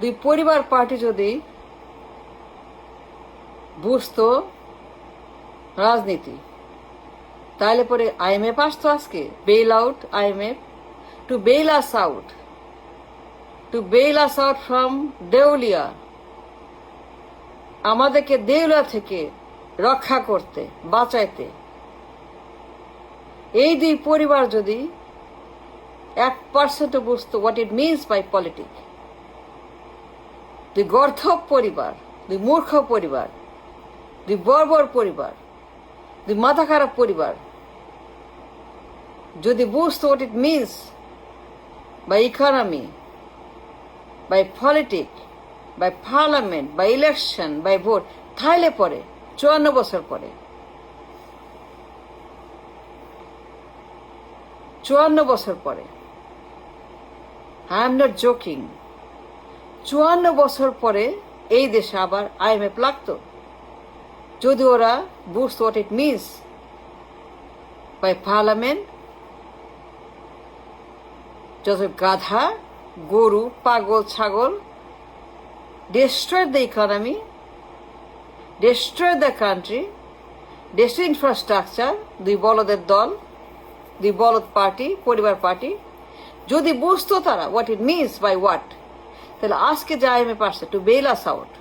দুই পরিবার পার্টি যদি বুঝতো রাজনীতি, তাহলে পরে আইএমএফ আসতো আজকে, bail out IMF, to bail us out, to bail us out from দেউলিয়া, আমাদেরকে দেউলিয়া থেকে রক্ষা করতে, বাঁচাইতে। এই দুই পরিবার যদি 1% বুঝতো what it means by politic, দুই গর্ধব পরিবার, দুই মূর্খ পরিবার, দুই বর্বর পরিবার, দুই মাথা খারাপ পরিবার যদি বুঝতো what it means by economy, by politic, by parliament, by election, by vote, তাহলে পরে 54 বছর পরে, 54 বছর পরে, আই এম নট জোকিং, 54 বছর পরে এই দেশে আবার আইএমএফ লাগতো, যদি ওরা বুঝতো what it means by parliament. যত গাধা, গরু, পাগল, ছাগল, destroyed the economy, destroyed the country, destroyed infrastructure, দুই বলদের দল, দুই বলদ পার্টি, পরিবার পার্টি, যদি বুঝতো তারা what it means by what, তাহলে আজকে যে আইএমএফ আসছে টু বেইল আস আউট,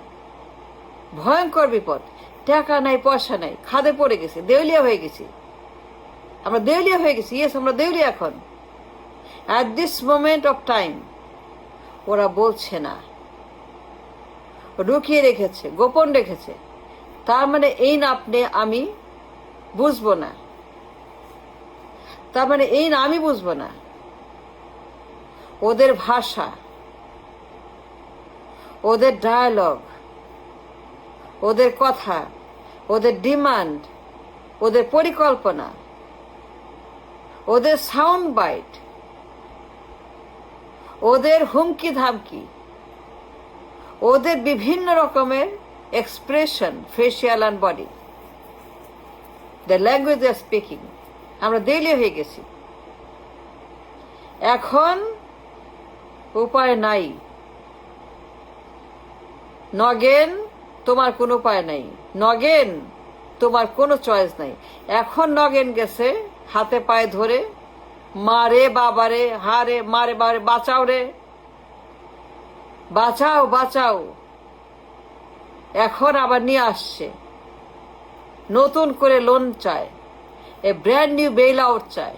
ভয়ঙ্কর বিপদ, টাকা নাই, পয়সা নাই, খাদে পড়ে গেছে, দেউলিয়া হয়ে গেছি, আমরা দেউলিয়া হয়ে গেছি, ইয়েস আমরা দেউলিয়া এখন। At this moment of time ওরা বলছে না, লুকিয়ে রেখেছে, গোপন রেখেছে, তার মানে এই না আপনি আমি বুঝবো না, তার মানে এই না আমি বুঝবো না। ওদের ভাষা, ওদের ডায়ালগ, ওদের কথা, ওদের ডিমান্ড, ওদের পরিকল্পনা, ওদের সাউন্ড বাইট, ওদের হুমকি ধামকি, ওদের বিভিন্ন রকমের expression, facial and body, the language they are speaking, আমরা দেউলিয়া হয়ে গেছি। এখন উপায় নাই, নগেন তোমার কোনো উপায় নাই, নগেন তোমার কোনো চয়েস নাই। এখন নগেন গেছে হাতে পায়ে ধরে, মারে বাবারে, হারে মারে বাবারে, বাঁচাও রে, বাঁচাও বাঁচাও। এখন আবার নিয়ে আসছে, নতুন করে লোন চায়, a brand new bail out চায়,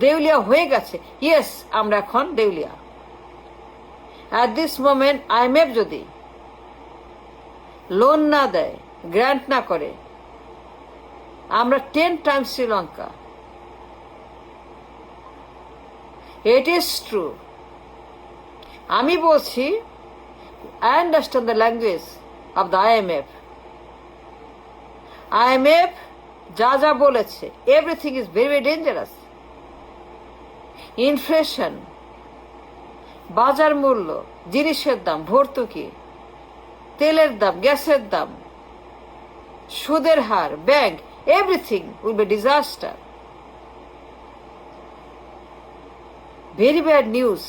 দেউলিয়া হয়ে গেছে, ইয়েস আমরা এখন দেউলিয়া। অ্যাট দিস মোমেন্ট আইএমএফ যদি লোন না দেয়, গ্র্যান্ট না করে, আমরা 10 times Sri Lanka. It is true, আমি বলছি, I understand the language of the IMF. IMF যা যা বলেছে, everything is very very dangerous. Inflation, বাজার মূল্য, জিনিসের দাম, ভর্তুকি, তেলের দাম, গ্যাসের দাম, সুদের হার, bank, everything will be disaster. Very bad news,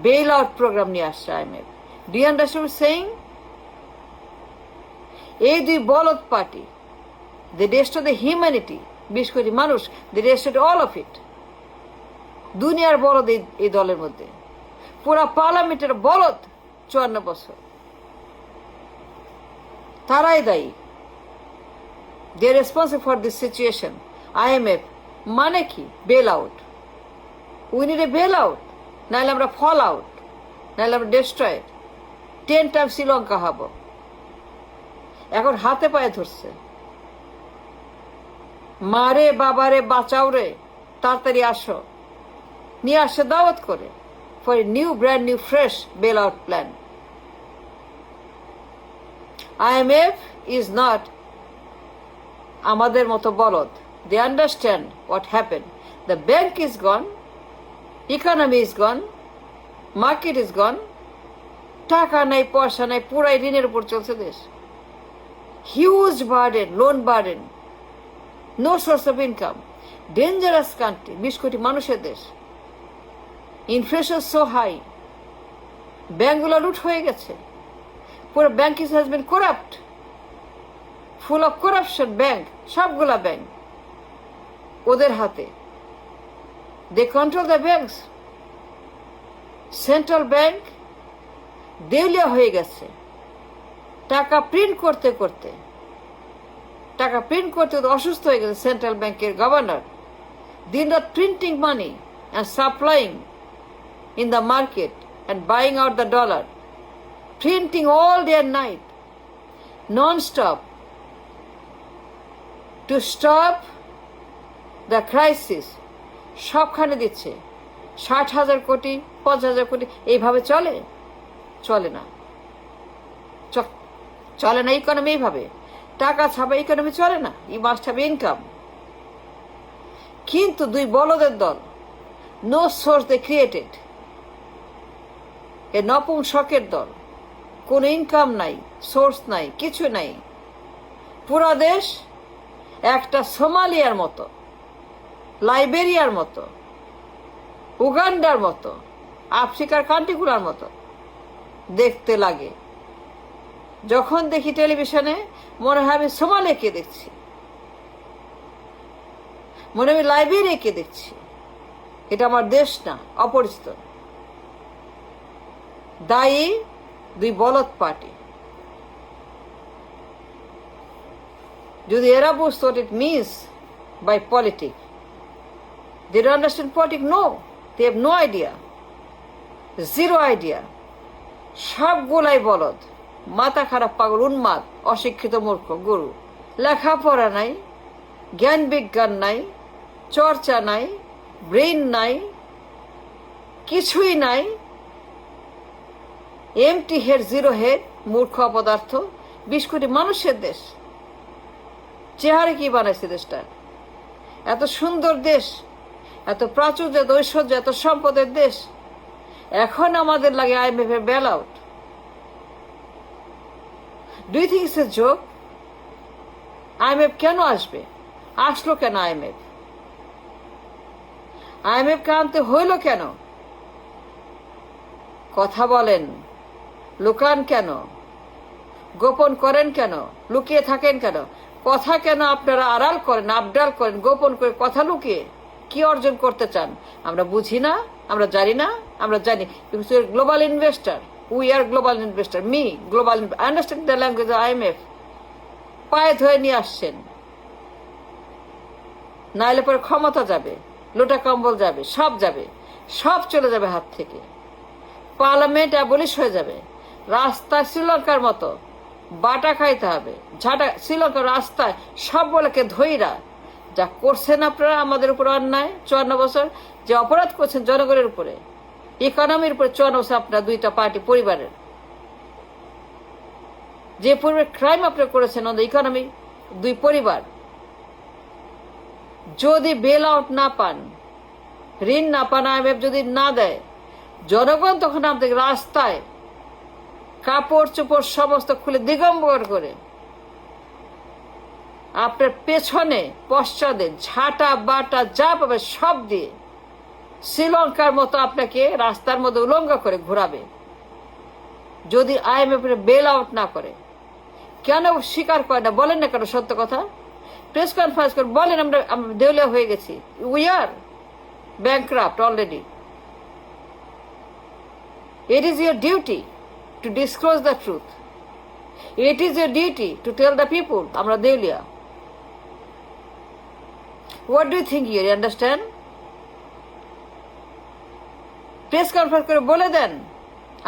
bail out program নিয়ে আসছে IMF. Do you understand saying? এই দুই বলদ party, they destroy the humanity, 20 কোটি মানুষ, they destroy all of it. দুনিয়ার বলদ এই দলের মধ্যে, পুরা পার্লামেন্টের বলদ 54 বছর, তারাই দায়ী। They are responsible for this situation. IMF মানে কি? Bail out. We need a bail out, নাহলে আমরা ফল আউট, নাহলে আমরা ডেস্ট্রয়েড। 10 টাইম শ্রীলঙ্কা হব। এখন হাতে পায়ে ধরছে, মারে বাবারে, বাঁচাও রে, তাড়াতাড়ি আসো, নিয়ে আসে দাওয়াত করে for a new brand new fresh bell out plan. IMF is not আমাদের মতো বলদ। They understand what happened. The bank is gone, economy is gone, market is gone. টাকা নাই, পয়সা নাই, পুরাই ঋণের উপর চলছে দেশ। Huge burden, loan burden, no source of income, dangerous country, 20 কোটি মানুষের দেশ। Inflation so high, ব্যাংকগুলো লুট হয়ে গেছে, পুরো bank has been corrupt, full of corruption bank, সবগুলা ব্যাংক ওদের হাতে। They control the banks. Central bank দেউলিয়া হয়ে গেছে। টাকা প্রিন্ট করতে করতে অসুস্থ হয়ে গেছে সেন্ট্রাল ব্যাংকের গভর্নর। দিন রাত printing money and supplying in the market and buying out the dollar, printing all day and night, non-stop, to stop the crisis. সবখানে দিচ্ছে 60,000 কোটি, 50,000 কোটি, এইভাবে চলে না, চলে না ইকোনমি এইভাবে। টাকা ছাপা ইকোনমি চলে না। You must have income. কিন্তু দুই বলদের দল, no source they created, a নপুংসকের দল, কোনো ইনকাম নাই, সোর্স নাই, কিছু নাই। পুরা দেশ একটা সোমালিয়ার মতো, লাইবেরিয়ার মতো, উগান্ডার মতো, আফ্রিকার কান্ট্রিগুলোর মতো দেখতে লাগে। যখন দেখি টেলিভিশনে মনে হয় আমি সোমালিয়াকে দেখছি, মনে হয় আমি লাইবেরিয়াকে দেখছি। এটা আমার দেশ না, অপরিচিত। দায়ী দুই বলদ পার্টি। যদি এরা বুঝতো what it means by politics, they don't understand politics. No, they have no idea, zero idea. সবগুলাই বলদ, মাথা খারাপ, পাগল, উন্মাদ, অশিক্ষিত, মূর্খ, গরু। লেখাপড়া নাই, জ্ঞান বিজ্ঞান নাই, চর্চা নাই, ব্রেইন নাই, কিছুই নাই। এমটি হেড, জিরো হেড, মূর্খ অপদার্থ। 20 কোটি মানুষের দেশ। চেহারা কি বানাইছে দেশটা? এত সুন্দর দেশ, এত প্রাচুর্য, এত ঐশ্বর্য, এত সম্পদের দেশ। এখন আমাদের লাগে IMF এর bail out. Do you think it's a joke? IMF কেন আসবে? আসলো কেন IMF? IMF কে আনতে হইল কেন? কথা বলেন, লুকান কেন? গোপন করেন কেন? লুকিয়ে থাকেন কেন? কথা কেন আপনারা আড়াল করেন, আবডাল করেন, গোপন করে কথা লুকিয়ে? কি অর্জন করতে চান? আমরা বুঝি না, আমরা জানি না, আমরা জানি। Global investor, we are global investor, me global, understand the language of IMF। পায়ে ধরে নিয়ে আসছেন, নাইলে পরে ক্ষমতা যাবে, লোটা কম্বল যাবে, সব চলে যাবে হাত থেকে। পার্লামেন্ট অ্যাবলিশ হয়ে যাবে। রাস্তায় শ্রীলঙ্কার মতো বাটা খাইতে হবে, ঝাঁটা। শ্রীলঙ্কার রাস্তায় সব বলেকে ধৈরা যা করছেন আপনারা আমাদের উপর অন্যায়, 54 বছর যে অপরাধ করছেন জনগণের উপরে, ইকোনমির উপরে, 54 বছর আপনারা দুইটা পার্টি পরিবারের যে পরিবার ক্রাইম আপনারা করেছেন অন দ্য ইকোনমি, দুই পরিবার। যদি বেল আউট না পান, ঋণ না পান, IMF যদি না দেয়, জনগণ তখন আপনাদের রাস্তায় কাপড় চোপড় সমস্ত খুলে দিগম্বর করে আপনার পেছনে পশ্চাদে ঝাঁটা বাটা যা পাবে সব দিয়ে শ্রীলঙ্কার মতো আপনাকে রাস্তার মধ্যে উলঙ্গ করে ঘোরাবে। যদি IMF বেল আউট না করে, কেন স্বীকার করে না? বলেন না কেন সত্য কথা? প্রেস কনফারেন্স করে বলেন আমরা দেউলিয়া হয়ে গেছি, we are ব্যাংকরাপ্ট already. It is your duty to disclose the truth. It is your duty to tell the people আমরা দেউলিয়া। What do you think here? You understand? Press conference করে বলে দেন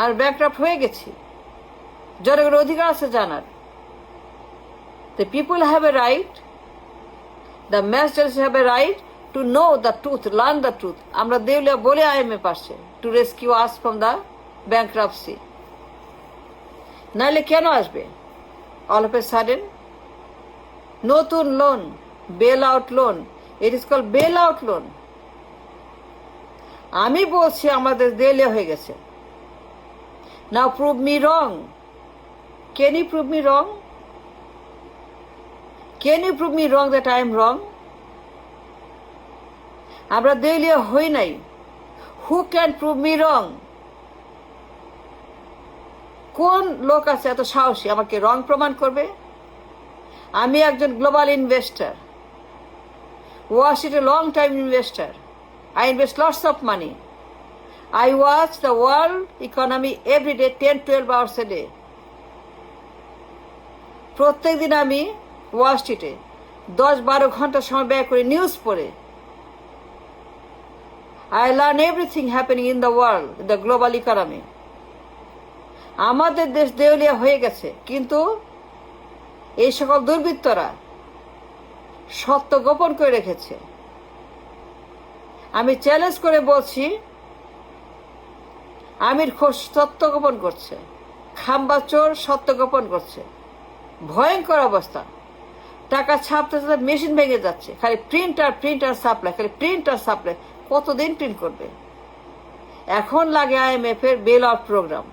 আর ব্যাংকরাপ্ট হয়ে গেছি। জনগণের অধিকার আছে জানার। The people have a right, the masters have a right to know the truth, learn the truth. আমরা দেউলিয়া বলে IMF আসছে to rescue us from the bankruptcy. নাইলে কেন আসবে all of a sudden? নতুন loan, bail out loan, it is called bail out loan. আমি বলছি আমাদের দেউলিয়া হয়ে গেছে। Now prove me wrong. Can you prove me wrong? Can you prove me wrong that I am wrong? আমরা দেউলিয়া হই নাই। Who can prove me wrong? কোন লোক আছে এত সাহসী আমাকে রং প্রমাণ করবে? আমি একজন global investor, Wall Street a long time investor. I invest lots of money. I watch the world economy every day 10-12 hours a day. প্রত্যেক দিন আমি ওয়াল স্ট্রিটে 10-12 ঘন্টা সময় ব্যয় করে নিউজ পড়ে I learn everything happening in the world, in the global economy. আমাদের দেশ দেউলিয়া হয়ে গেছে, কিন্তু এই সকল দুর্বৃত্তরা সত্য গোপন করে রেখেছে। আমি চ্যালেঞ্জ করে বলছি, আমির খোস সত্য গোপন করছে, খাম্বা চোর সত্য গোপন করছে। ভয়ঙ্কর অবস্থা। টাকা ছাপতে ছাপতে মেশিন ভেঙে যাচ্ছে, খালি প্রিন্টার সাপ্লাই, খালি প্রিন্টার সাপ্লাই। কতদিন প্রিন্ট করবে? এখন লাগে IMF এর বেল আউট প্রোগ্রাম।